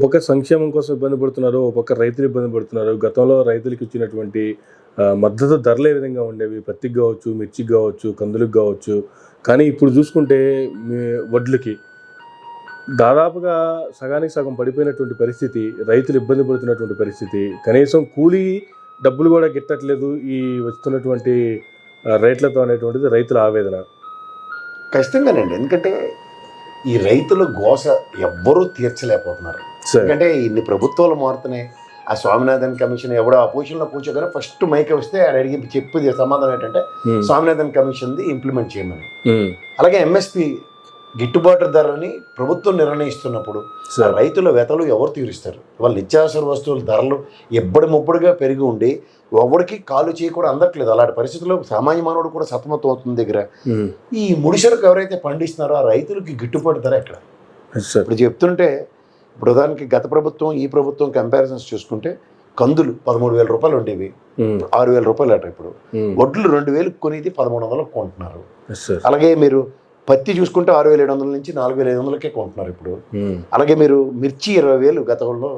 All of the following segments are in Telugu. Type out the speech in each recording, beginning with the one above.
పక్క సంక్షేమం కోసం ఇబ్బంది పడుతున్నారు, ఒక పక్క రైతులు ఇబ్బంది పడుతున్నారు. గతంలో రైతులకు ఇచ్చినటువంటి మద్దతు ధరలు ఏ విధంగా ఉండేవి, పత్తికి కావచ్చు, మిర్చికి కావచ్చు, కందులకు కావచ్చు. కానీ ఇప్పుడు చూసుకుంటే వడ్లకి దాదాపుగా సగానికి సగం పడిపోయినటువంటి పరిస్థితి, రైతులు ఇబ్బంది పడుతున్నటువంటి పరిస్థితి. కనీసం కూలీ డబ్బులు కూడా గిట్టట్లేదు ఈ వస్తున్నటువంటి రేట్లతో అనేటువంటిది రైతుల ఆవేదన. ఖచ్చితంగానండి. ఎందుకంటే ఈ రైతుల గోస ఎవ్వరూ తీర్చలేకపోతున్నారు. ఎందుకంటే ఇన్ని ప్రభుత్వాలు మారుతున్నాయి. ఆ స్వామినాథన్ కమిషన్ ఎవడో ఆ పొజిషన్లో కూర్చోగానే ఫస్ట్ మైక్ వస్తే ఆడ అడిగి చెప్పేది సమాధానం ఏంటంటే స్వామినాథన్ కమిషన్ది ఇంప్లిమెంట్ చేయమని. అలాగే ఎంఎస్పి గిట్టుబాటు ధరని ప్రభుత్వం నిర్ణయిస్తున్నప్పుడు రైతుల వెతలు ఎవరు తీరుస్తారు? వాళ్ళ నిత్యావసర వస్తువుల ధరలు ఎబ్బడి ముబ్బడిగా పెరిగి ఉండి ఎవరికి కాలు చేయి కూడా అందట్లేదు. అలాంటి పరిస్థితుల్లో సామాన్య మానవుడు కూడా సతమతం అవుతుంది. దగ్గర ఈ ముడిసరుకు ఎవరైతే పండిస్తున్నారో ఆ రైతులకి గిట్టుబాటు ధర ఎక్కడ? ఇప్పుడు చెప్తుంటే ఇప్పుడు ఉదాహరణకి గత ప్రభుత్వం ఈ ప్రభుత్వం కంపారిజన్స్ చూసుకుంటే కందులు 13,000 రూపాయలు ఉండేవి, 6,000 రూపాయలు అట. ఇప్పుడు వడ్లు 2,000 కొనేది 1,300 కొంటున్నారు. అలాగే మీరు పత్తి చూసుకుంటే 6,700 నుంచి 4,500కే కొంటున్నారు ఇప్పుడు. అలాగే మీరు మిర్చి 20,000 గతంలో.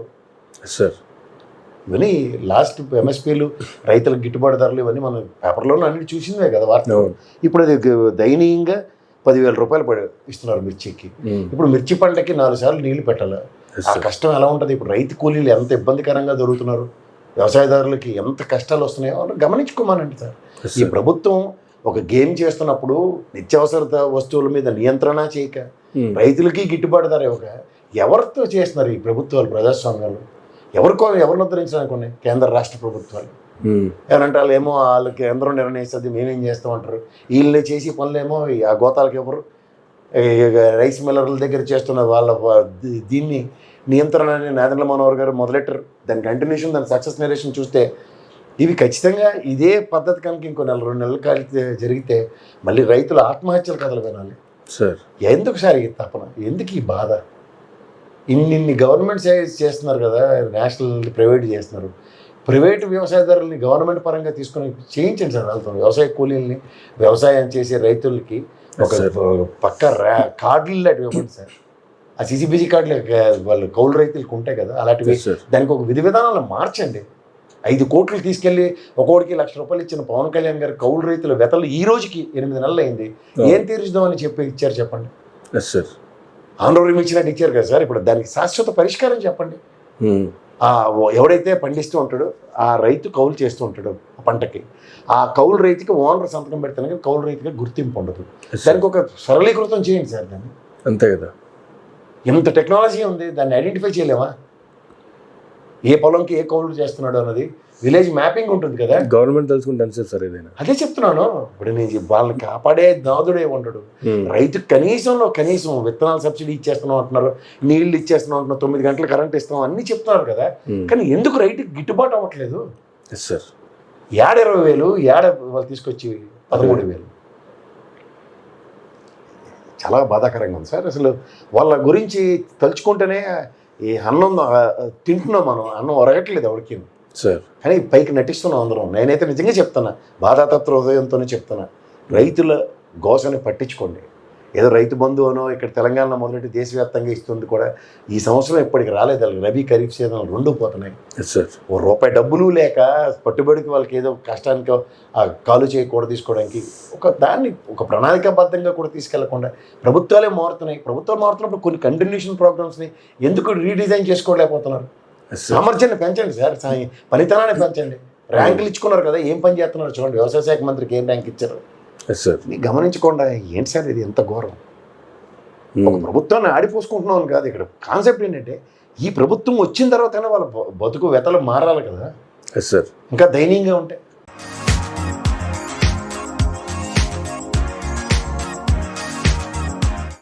ఇవన్నీ లాస్ట్ ఎంఎస్పీలు రైతులకు గిట్టుబాటు ధరలు ఇవన్నీ మనం పేపర్లోనే అన్నిటి చూసిందే కదా వార్త. ఇప్పుడు అది దయనీయంగా 10,000 రూపాయలు ఇస్తున్నారు మిర్చికి. ఇప్పుడు మిర్చి పంటకి 4 సార్లు నీళ్లు పెట్టాలి. ఆ కష్టం ఎలా ఉంటుంది? ఇప్పుడు రైతు కూలీలు ఎంత ఇబ్బందికరంగా దొరుకుతున్నారు, వ్యవసాయదారులకి ఎంత కష్టాలు వస్తున్నాయో గమనించుకోమానండి సార్. ఈ ప్రభుత్వం ఒక గేమ్ చేస్తున్నప్పుడు నిత్యావసర వస్తువుల మీద నియంత్రణ చేయక రైతులకి గిట్టుబాటు ధర ఇవ్వక ఎవరితో చేస్తున్నారు ఈ ప్రభుత్వాలు? ప్రజాస్వామ్యాలు ఎవరిని ఉద్ధరించడానికి ఉన్నాయి కేంద్ర రాష్ట్ర ప్రభుత్వాలు. ఏమంటే వాళ్ళు ఏమో వాళ్ళకి కేంద్రం నిర్ణయిస్తుంది, మేమేం చేస్తామంటారు. వీళ్ళని చేసి పనులేమో ఆ గోతాలకు ఎవరు రైస్ మిల్లర్ల దగ్గర చేస్తున్న వాళ్ళ దీన్ని నియంత్రణ అని నాదెండ్ల మనోహర్ గారు మొదలెట్టారు. దాని కంటిన్యూషన్, దాని సక్సెస్ నేరేషన్ చూస్తే ఇవి ఖచ్చితంగా ఇదే పద్ధతి కనుక ఇంకో 2 నెలలు కలిగితే జరిగితే మళ్ళీ రైతుల ఆత్మహత్యల కథలు వినాలి సార్. ఎందుకు సార్ ఈ తపన, ఎందుకు ఈ బాధ? ఇన్ని గవర్నమెంట్ చేస్తున్నారు కదా, నేషనల్ ప్రైవేట్ చేస్తున్నారు. ప్రైవేటు వ్యవసాయదారులని గవర్నమెంట్ పరంగా తీసుకొని చేయించండి సార్. వాళ్ళతో వ్యవసాయ కూలీలని, వ్యవసాయం చేసే రైతులకి ఒక పక్క కార్డులు లాంటివి ఇవ్వండి సార్. ఆ సిసిబిజీ కార్డులు వాళ్ళు కౌలు రైతులకు ఉంటాయి కదా, అలాంటివి దానికి ఒక విధి విధానాలను మార్చండి. 5 కోట్లు తీసుకెళ్లి ఒక్కోడికి 1,00,000 రూపాయలు ఇచ్చిన పవన్ కళ్యాణ్ గారు కౌలు రైతుల వెతలు ఈ రోజుకి 8 నెలలు అయింది. ఏం తీర్చుదామని ఇచ్చారు చెప్పండి. ఆందోళన ఇచ్చినట్టు ఇచ్చారు కదా సార్. ఇప్పుడు దానికి శాశ్వత పరిష్కారం చెప్పండి. ఎవడైతే పండిస్తూ ఉంటాడో ఆ రైతు కౌలు చేస్తూ ఉంటాడు ఆ పంటకి, ఆ కౌలు రైతుకి ఓనర్ సంతకం పెడతాను కానీ కౌలు రైతుగా గుర్తింపు ఉండదు. దానికి ఒక సరళీకృతం చేయండి సార్ దాన్ని. అంతే కదా, ఇంత టెక్నాలజీ ఉంది, దాన్ని ఐడెంటిఫై చేయలేమా? ఏ పొలంకి ఏ కౌలు చేస్తున్నాడు అన్నది విలేజ్ మ్యాపింగ్ ఉంటుంది కదా, గవర్నమెంట్ తెలుసుకుంటే సార్. ఏదైనా అదే చెప్తున్నాను. ఇప్పుడు నేను వాళ్ళని కాపాడే నాదుడే ఉండడు. రైతుకు కనీసం విత్తనాలు సబ్సిడీ ఇచ్చేస్తున్నాం అంటున్నారు, నీళ్లు ఇచ్చేస్తున్నాం అంటున్నారు, 9 గంటలు కరెంట్ ఇస్తాం అన్నీ చెప్తున్నారు కదా. కానీ ఎందుకు రైతుకి గిట్టుబాటు అవ్వట్లేదు సార్? 20,000 వాళ్ళు తీసుకొచ్చి 13,000 చాలా బాధాకరంగా ఉంది సార్. అసలు వాళ్ళ గురించి తలుచుకుంటేనే ఈ అన్నం తింటున్నాం మనం, అన్నం ఒరగట్లేదు ఎవరికి సార్. కానీ పైకి నటిస్తున్నాం అందరం. నేనైతే నిజంగా చెప్తున్నా, బాధాతత్వ హృదయంతోనే చెప్తున్నా, రైతుల గోసని పట్టించుకోండి. ఏదో రైతు బంధు అనో ఇక్కడ తెలంగాణలో మొదలెట్టి దేశవ్యాప్తంగా ఇస్తుంది కూడా ఈ సంవత్సరం ఇప్పటికి రాలేదు. రబీ ఖరీఫ్ సీజన్లు 2 పోతున్నాయి సార్. రూపాయి డబ్బులు లేక పట్టుబడికి వాళ్ళకి ఏదో కష్టానికి కాలు చేయకూడదు తీసుకోవడానికి ఒక ప్రణాళికాబద్ధంగా కూడా తీసుకెళ్లకుండా ప్రభుత్వాలే మారుతున్నాయి. ప్రభుత్వాలు మారుతున్నప్పుడు కొన్ని కంటిన్యూషన్ ప్రోగ్రామ్స్ని ఎందుకు రీడిజైన్ చేసుకోలేకపోతున్నారు? సామర్థ్యాన్ని పెంచండి సార్, పనితనాన్ని పెంచండి. ర్యాంకులు ఇచ్చుకున్నారు కదా, ఏం పని చేస్తున్నారు చూడండి. వ్యవసాయ శాఖ మంత్రికి ఏం ర్యాంక్ ఇచ్చారు గమనించుకోండి. ఏంటి సార్ ఇది, ఎంత ఘోరం? ఒక ప్రభుత్వాన్ని ఆడిపోసుకుంటున్నాం కాదు. ఇక్కడ కాన్సెప్ట్ ఏంటంటే ఈ ప్రభుత్వం వచ్చిన తర్వాతనే వాళ్ళ బతుకు వెతలు మారాలి కదా సార్. ఇంకా దయనీయంగా ఉంటాయి.